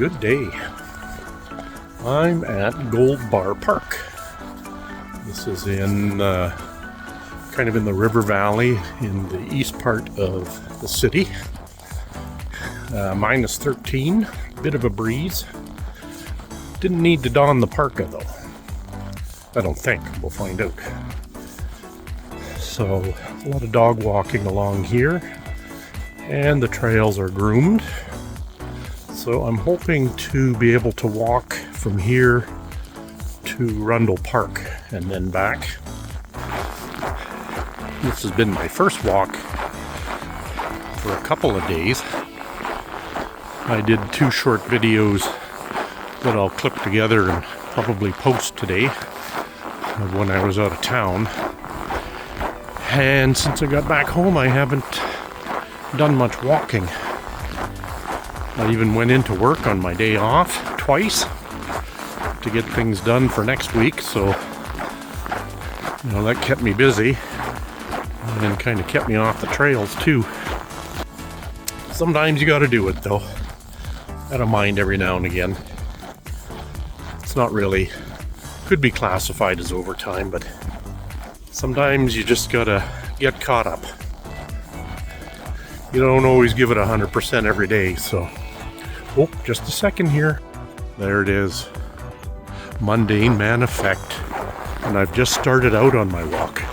good day. I'm at Gold Bar Park. This is in kind of in the river valley in the east part of the city. Minus 13, bit of a breeze. Didn't need to don the parka though. I don't think. We'll find out. So a lot of dog walking along here, and the trails are groomed. So I'm hoping to be able to walk from here to Rundle Park and then back. This has been my first walk for a couple of days. I did 2 short videos that I'll clip together and probably post today of when I was out of town. And since I got back home, I haven't done much walking. I even went into work on my day off twice to get things done for next week, so that kept me busy and kind of kept me off the trails too. Sometimes you got to do it though. I don't mind every now and again. It's not really, could be classified as overtime, but sometimes you just gotta get caught up. You don't always give it 100% every day, so. Oh, just a second here. There it is. Mundane Man effect. And I've just started out on my walk.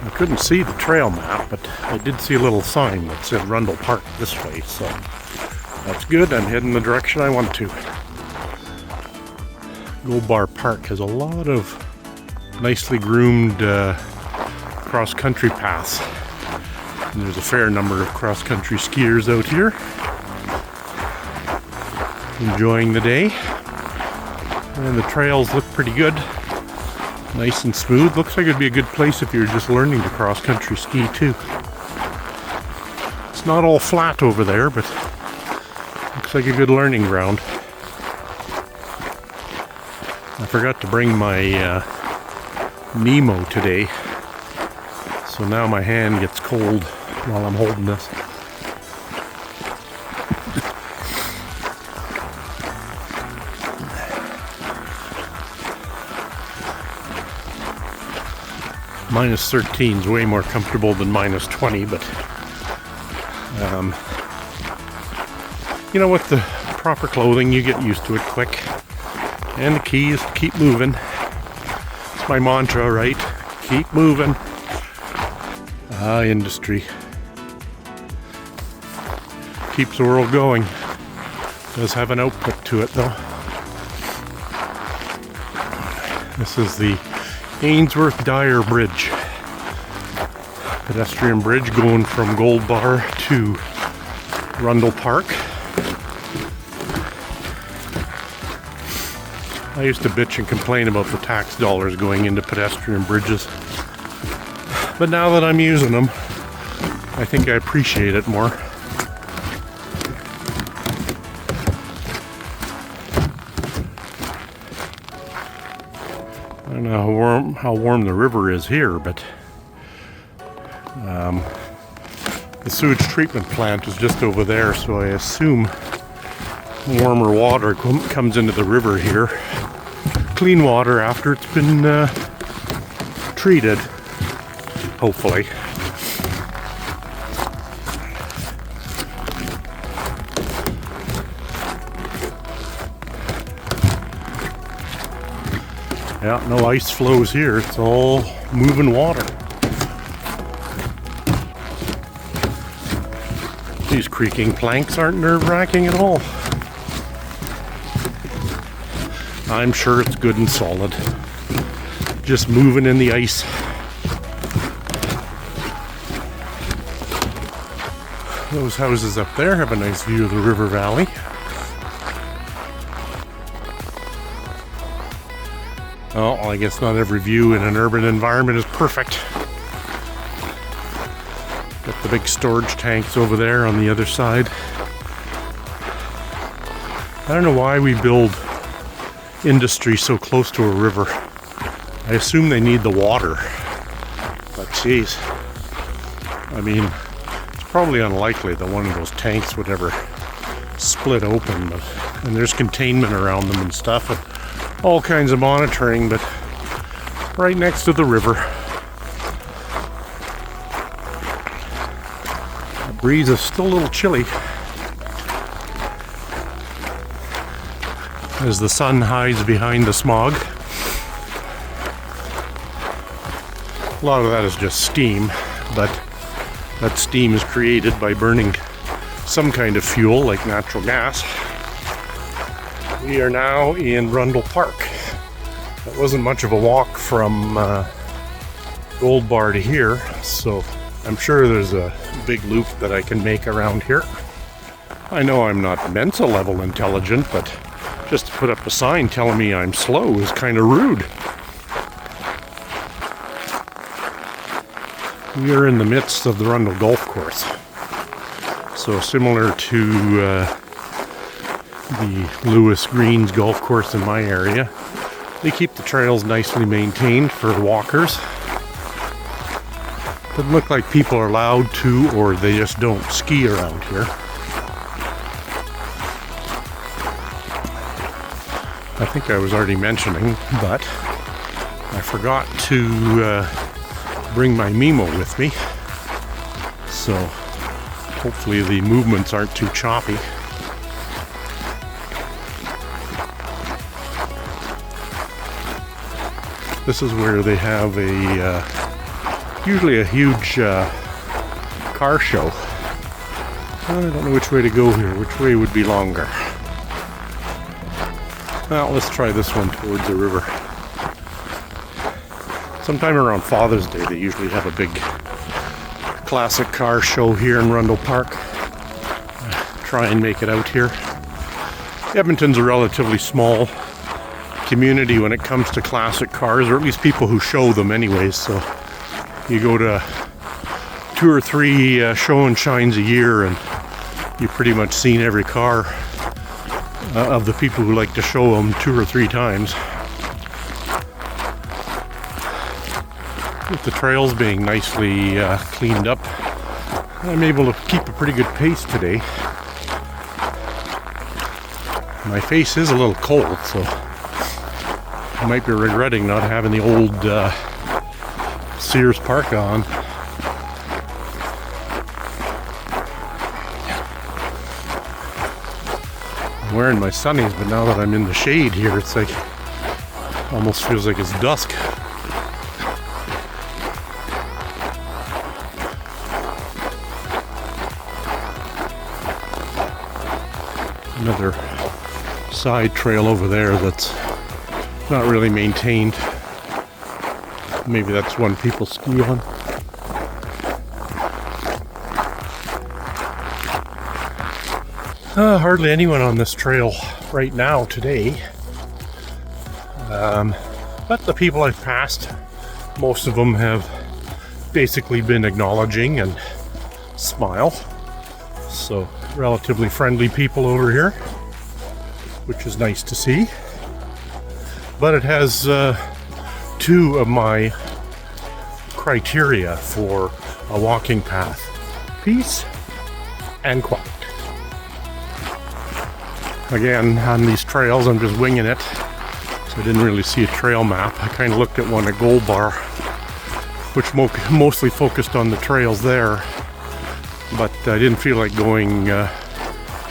I couldn't see the trail map, but I did see a little sign that said Rundle Park this way, so that's good. I'm heading the direction I want to. Gold Bar Park has a lot of nicely groomed cross-country paths. And there's a fair number of cross-country skiers out here enjoying the day. And the trails look pretty good. Nice and smooth. Looks like it'd be a good place if you're just learning to cross-country ski too. It's not all flat over there, but looks like a good learning ground. I forgot to bring my Nemo today, so now my hand gets cold while I'm holding this. Minus 13 is way more comfortable than minus 20, but with the proper clothing you get used to it quick. And the key is to keep moving. It's my mantra, right? Keep moving. Industry keeps the world going. Does have an output to it though. This is the Ainsworth Dyer Bridge, pedestrian bridge going from Gold Bar to Rundle Park. I used to bitch and complain about the tax dollars going into pedestrian bridges, but now that I'm using them, I think I appreciate it more. I don't know how warm the river is here, but the sewage treatment plant is just over there, so I assume warmer water comes into the river here. Clean water after it's been treated, hopefully. Yeah, no ice flows here. It's all moving water. These creaking planks aren't nerve-wracking at all. I'm sure it's good and solid. Just moving in the ice. Those houses up there have a nice view of the river valley. Oh, I guess not every view in an urban environment is perfect. Got the big storage tanks over there on the other side. I don't know why we build industry so close to a river. I assume they need the water. But geez, I mean, it's probably unlikely that one of those tanks would ever split open, and there's containment around them and stuff, and all kinds of monitoring, but right next to the river. The breeze is still a little chilly as the sun hides behind the smog. A lot of that is just steam, but that steam is created by burning some kind of fuel like natural gas. We are now in Rundle Park. It wasn't much of a walk from Gold Bar to here, so I'm sure there's a big loop that I can make around here. I know I'm not Mensa level intelligent, but just to put up a sign telling me I'm slow is kind of rude. We are in the midst of the Rundle Golf Course. So similar to the Lewis Greens Golf Course in my area, they keep the trails nicely maintained for walkers. Doesn't look like people are allowed to, or they just don't ski around here. I think I was already mentioning, but I forgot to bring my Mimo with me, so hopefully the movements aren't too choppy. This is where they have usually a huge car show. I don't know which way to go here. Which way would be longer? Well, let's try this one towards the river. Sometime around Father's Day, they usually have a big classic car show here in Rundle Park. Try and make it out here. Edmonton's a relatively small community when it comes to classic cars, or at least people who show them anyways. So you go to 2 or 3 show and shines a year, and you've pretty much seen every car of the people who like to show them 2 or 3 times. With the trails being nicely cleaned up, I'm able to keep a pretty good pace today. My face is a little cold, so I might be regretting not having the old Sears Park on. I'm wearing my sunnies, but now that I'm in the shade here, it's like almost feels like it's dusk. Another side trail over there that's not really maintained. Maybe that's one people ski on. Hardly anyone on this trail right now today. But the people I've passed, most of them have basically been acknowledging and smile. So relatively friendly people over here, which is nice to see. But it has 2 of my criteria for a walking path: peace and quiet. Again, on these trails, I'm just winging it, so I didn't really see a trail map. I kind of looked at one at Gold Bar, which mostly focused on the trails there, but I didn't feel like going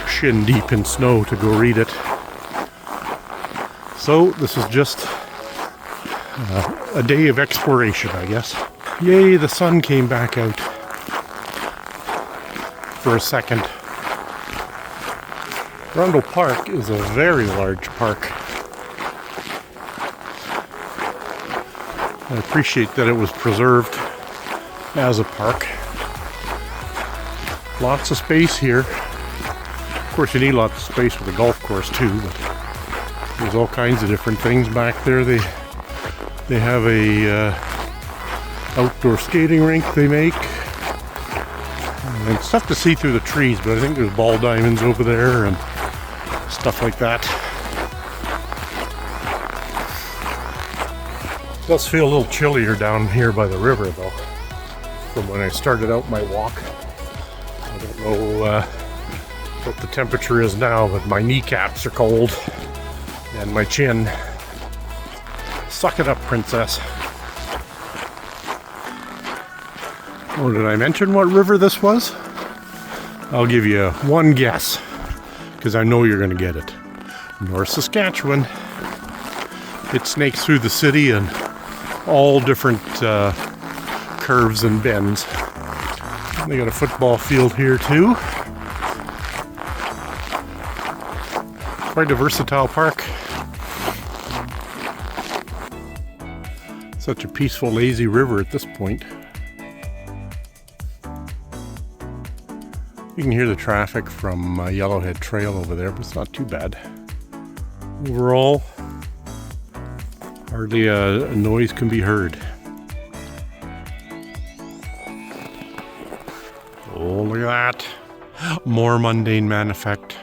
shin deep in snow to go read it. So this is just a day of exploration, I guess. Yay, the sun came back out for a second. Rundle Park is a very large park. I appreciate that it was preserved as a park. Lots of space here. Of course, you need lots of space with a golf course too, but there's all kinds of different things back there. They have a outdoor skating rink they make. And it's tough to see through the trees, but I think there's ball diamonds over there and stuff like that. It does feel a little chillier down here by the river though, from when I started out my walk. I don't know what the temperature is now, but my kneecaps are cold and my chin. Suck it up, princess. Oh, did I mention what river this was? I'll give you one guess, because I know you're going to get it. North Saskatchewan. It snakes through the city in all different curves and bends. They got a football field here too. Quite a versatile park. Such a peaceful, lazy river at this point. You can hear the traffic from Yellowhead Trail over there, but it's not too bad. Overall, hardly a noise can be heard. Oh, look at that. More Mundane Man effect.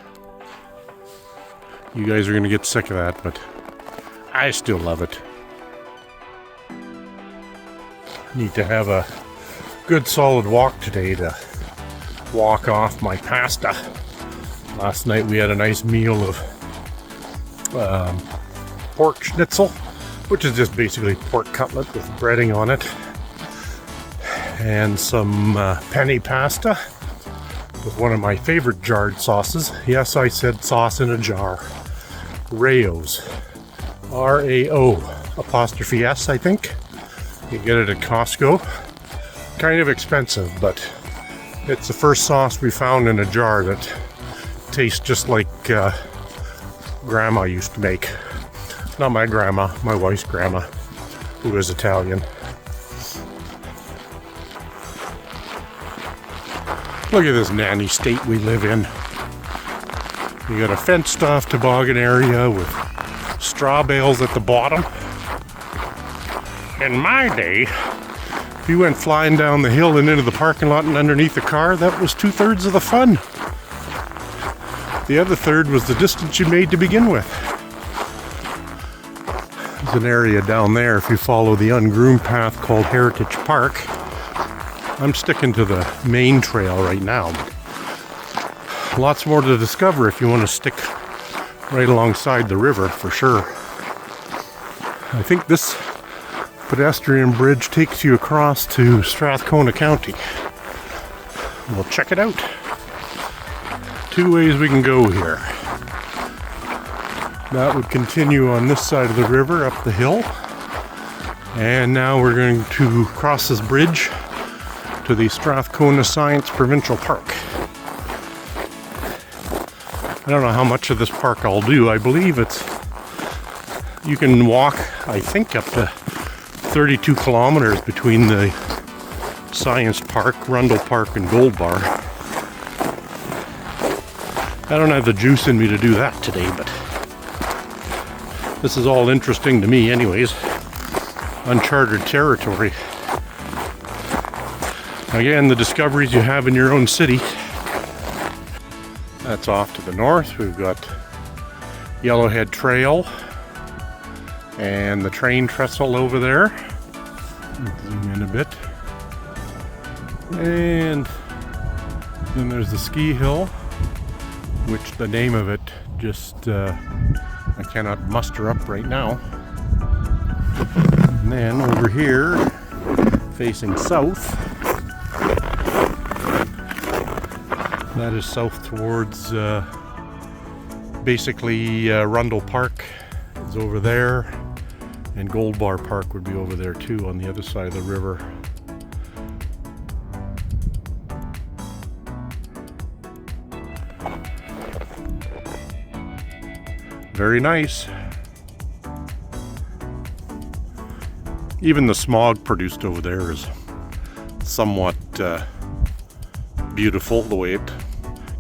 You guys are going to get sick of that, but I still love it. Need to have a good solid walk today to walk off my pasta. Last night we had a nice meal of pork schnitzel, which is just basically pork cutlet with breading on it, and some penne pasta with one of my favorite jarred sauces. Yes, I said sauce in a jar. Rao's. R-A-O apostrophe S, I think. You get it at Costco. Kind of expensive, but it's the first sauce we found in a jar that tastes just like Grandma used to make. Not my grandma, my wife's grandma, who is Italian. Look at this nanny state we live in. You got a fenced off toboggan area with straw bales at the bottom. In my day, if you went flying down the hill and into the parking lot and underneath the car, that was 2/3 of the fun. The other third was the distance you made to begin with. There's an area down there, if you follow the ungroomed path called Heritage Park. I'm sticking to the main trail right now. Lots more to discover if you want to stick right alongside the river, for sure. I think this pedestrian bridge takes you across to Strathcona County. We'll check it out. Two ways we can go here. That would continue on this side of the river up the hill. And now we're going to cross this bridge to the Strathcona Science Provincial Park. I don't know how much of this park I'll do. I believe you can walk, I think, up to 32 kilometers between the Science Park, Rundle Park, and Gold Bar. I don't have the juice in me to do that today, but this is all interesting to me anyways. Uncharted territory. Again, the discoveries you have in your own city. That's off to the north. We've got Yellowhead Trail and the train trestle over there. Zoom in a bit. And then there's the ski hill, which the name of it just I cannot muster up right now. And then over here, facing south, that is south towards basically Rundle Park is over there, and Gold Bar Park would be over there too on the other side of the river. Very nice. Even the smog produced over there is somewhat beautiful, the way it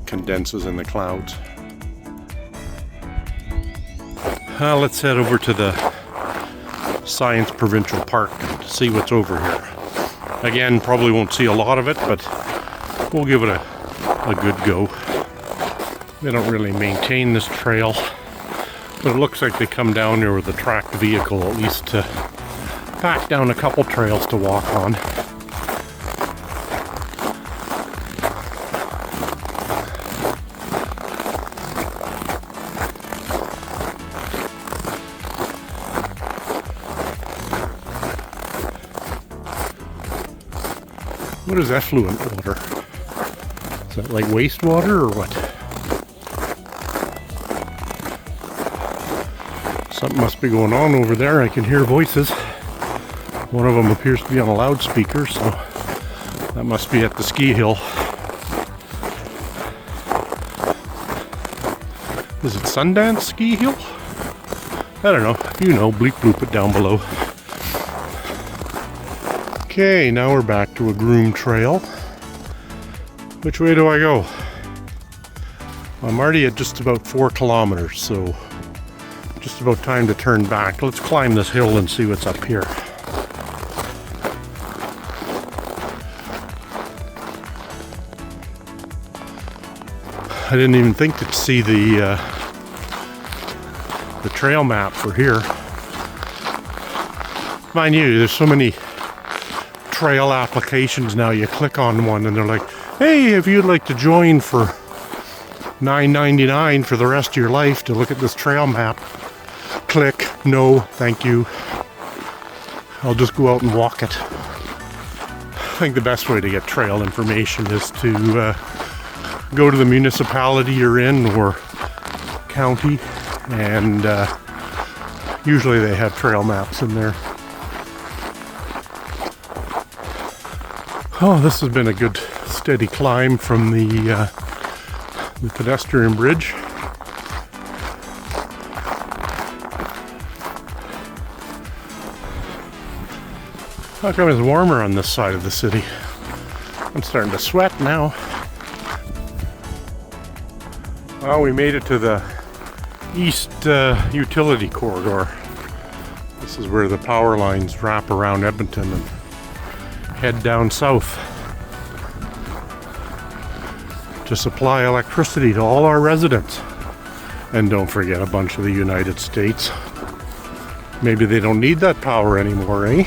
condenses in the clouds. Let's head over to the Science Provincial Park and see what's over here. Again, probably won't see a lot of it, but we'll give it a good go. They don't really maintain this trail, but it looks like they come down here with a tracked vehicle, at least to pack down a couple trails to walk on. What is effluent water? Is that like wastewater or what? Something must be going on over there. I can hear voices. One of them appears to be on a loudspeaker, so that must be at the ski hill. Is it Sundance Ski Hill? I don't know. You know, bleep bloop it down below. Okay, now we're back to a groomed trail. Which way do I go? I'm already at just about 4 kilometers, so just about time to turn back. Let's climb this hill and see what's up here. I didn't even think to see the trail map for here. Mind you, there's so many trail applications now. You click on one and they're like, hey, if you'd like to join for $9.99 for the rest of your life to look at this trail map, click. No, thank you. I'll just go out and walk it. I think the best way to get trail information is to go to the municipality you're in or county, and usually they have trail maps in there. Oh, this has been a good steady climb from the pedestrian bridge. How come it's warmer on this side of the city? I'm starting to sweat now. Well, we made it to the east utility corridor. This is where the power lines wrap around Edmonton and head down south to supply electricity to all our residents. And don't forget a bunch of the United States. Maybe they don't need that power anymore, eh?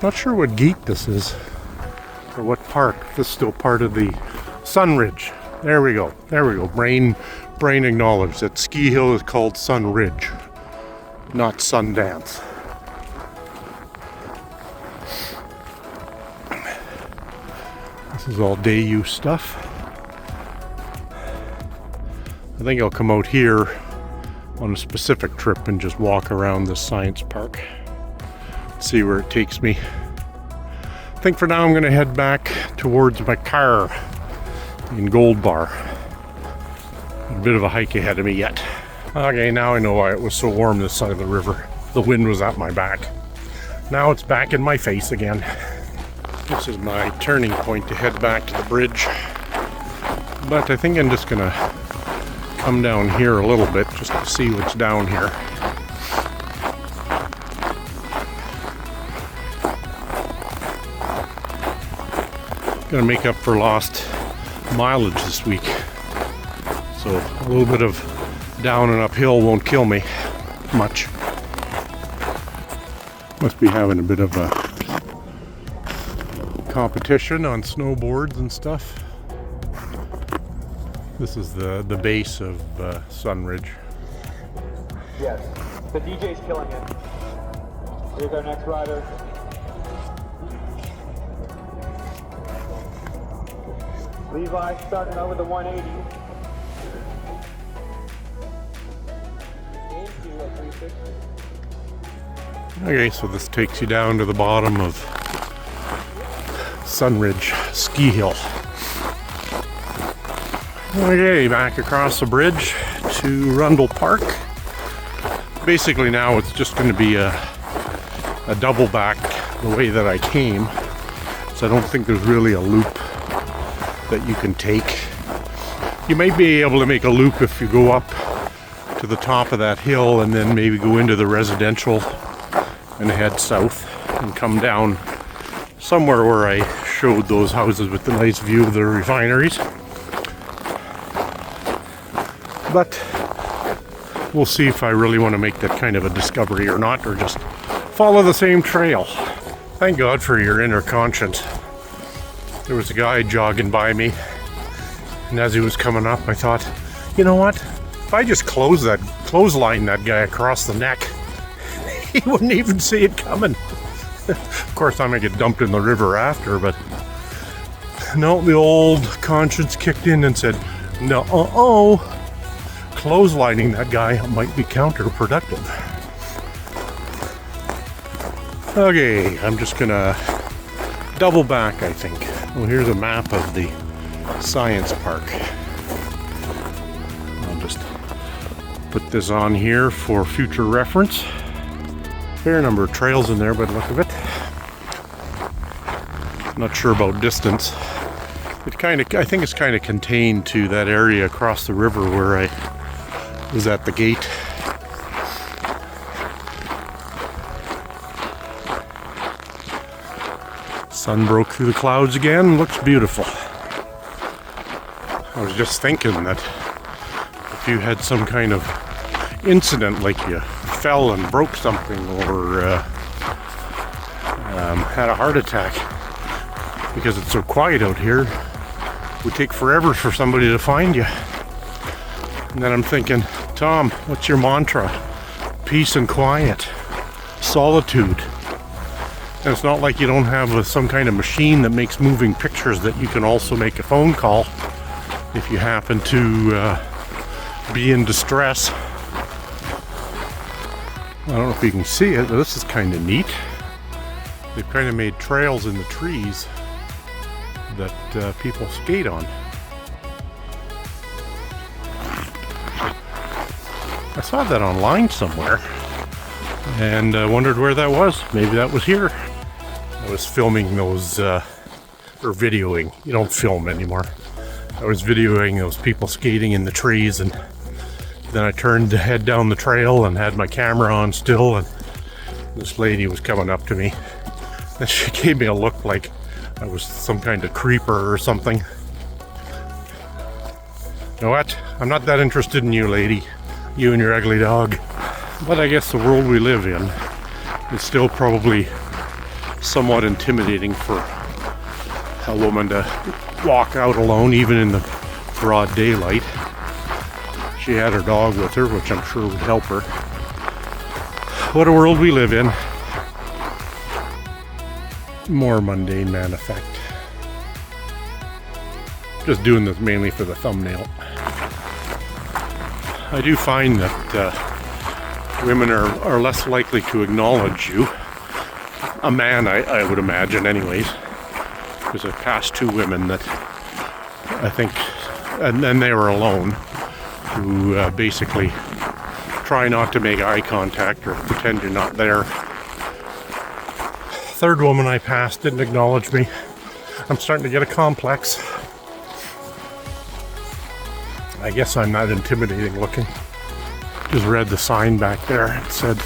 Not sure what gate this is. Or what park. This is still part of the Sunridge. There we go. There we go. Brain acknowledged that ski hill is called Sunridge, not Sundance. This is all day use stuff. I think I'll come out here on a specific trip and just walk around the science park. See where it takes me. I think for now I'm going to head back towards my car in Gold Bar. A bit of a hike ahead of me yet. Okay, now I know why it was so warm this side of the river. The wind was at my back. Now it's back in my face again. This is my turning point to head back to the bridge. But I think I'm just going to come down here a little bit just to see what's down here. Gonna make up for lost mileage this week, so a little bit of down and uphill won't kill me much. Must be having a bit of a competition on snowboards and stuff. This is the base of Sunridge. Yes, the DJ's killing it. Here's our next rider. Levi starting over the 180. Into a 360. Okay, so this takes you down to the bottom of Sunridge Ski Hill. Okay, back across the bridge to Rundle Park. Basically now it's just going to be a double back the way that I came. So I don't think there's really a loop that you can take. You might be able to make a loop if you go up to the top of that hill and then maybe go into the residential and head south and come down somewhere where I showed those houses with the nice view of the refineries. But we'll see if I really want to make that kind of a discovery or not, or just follow the same trail. Thank God for your inner conscience. There was a guy jogging by me, and as he was coming up, I thought, you know what? If I just clothesline that guy across the neck, he wouldn't even see it coming. Of course, I'm gonna get dumped in the river after, but no, the old conscience kicked in and said, no, clotheslining that guy might be counterproductive. Okay, I'm just gonna double back, I think. Well, here's a map of the science park. I'll just put this on here for future reference. Fair number of trails in there by the look of it. Not sure about distance. I think it's kind of contained to that area across the river where I was at the gate. Sun broke through the clouds again. Looks beautiful. I was just thinking that if you had some kind of incident, like you fell and broke something, or had a heart attack, because it's so quiet out here, it would take forever for somebody to find you. And then I'm thinking, Tom, what's your mantra? Peace and quiet, solitude. And it's not like you don't have some kind of machine that makes moving pictures that you can also make a phone call if you happen to be in distress. I don't know if you can see it, but this is kind of neat. They've kind of made trails in the trees that people skate on. I saw that online somewhere and wondered where that was. Maybe that was here. I was filming those, or videoing. You don't film anymore. I was videoing those people skating in the trees, and then I turned to head down the trail and had my camera on still, and this lady was coming up to me. And she gave me a look like I was some kind of creeper or something. You know what? I'm not that interested in you, lady. You and your ugly dog. But I guess the world we live in is still probably somewhat intimidating for a woman to walk out alone, even in the broad daylight. She had her dog with her, which I'm sure would help her. What a world we live in. More Mundane Man effect. Just doing this mainly for the thumbnail. I do find that women are less likely to acknowledge you. A man, I would imagine anyways. Because I've passed two women that I think, and then they were alone, who basically try not to make eye contact or pretend you're not there. Third woman I passed didn't acknowledge me. I'm starting to get a complex. I guess I'm not intimidating looking. Just read the sign back there. It said,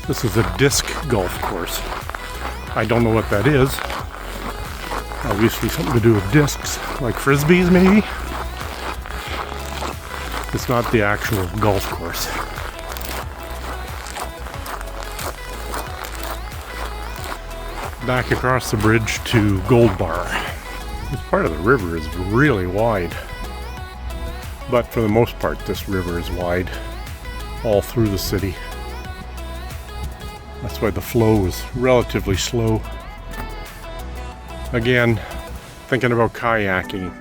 this is a disc golf course. I don't know what that is. Obviously something to do with discs, like frisbees maybe. It's not the actual golf course. Back across the bridge to Gold Bar. This part of the river is really wide. But for the most part, this river is wide all through the city. That's why the flow is relatively slow. Again, thinking about kayaking,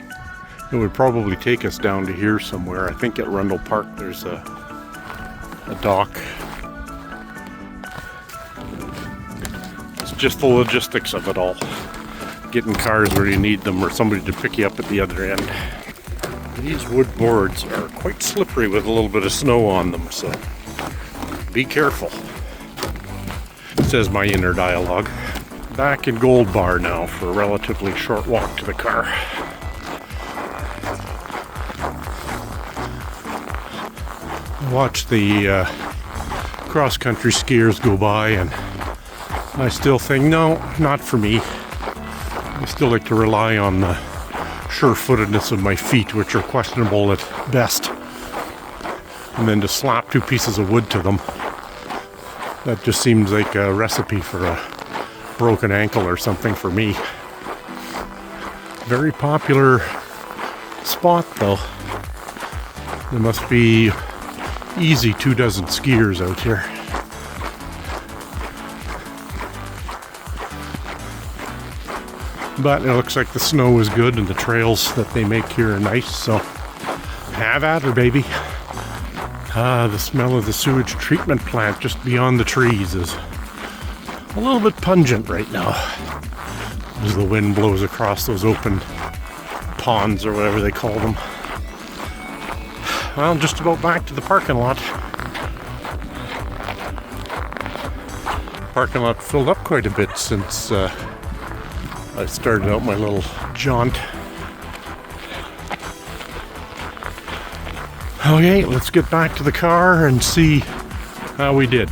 it would probably take us down to here somewhere. I think at Rundle Park there's a dock. It's just the logistics of it all. Getting cars where you need them, or somebody to pick you up at the other end. These wood boards are quite slippery with a little bit of snow on them, so be careful, says my inner dialogue. Back in Gold Bar now for a relatively short walk to the car. Watch the cross-country skiers go by, and I still think, no, not for me. I still like to rely on the sure-footedness of my feet, which are questionable at best, and then to slap two pieces of wood to them. That just seems like a recipe for a broken ankle or something for me. Very popular spot though. There must be easy 24 skiers out here. But it looks like the snow is good and the trails that they make here are nice, so have at her, baby. The smell of the sewage treatment plant just beyond the trees is a little bit pungent right now as the wind blows across those open ponds or whatever they call them. Well, just about back to the parking lot. Parking lot filled up quite a bit since I started out my little jaunt. Okay, let's get back to the car and see how we did.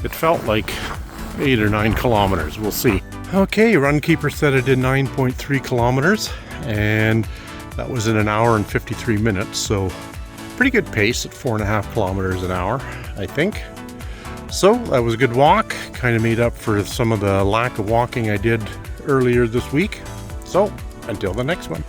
It felt like 8 or 9 kilometers, we'll see. Okay, Runkeeper said I did 9.3 kilometers, and that was in an hour and 53 minutes, so pretty good pace at 4.5 kilometers an hour, I think. So that was a good walk, kind of made up for some of the lack of walking I did earlier this week. So until the next one.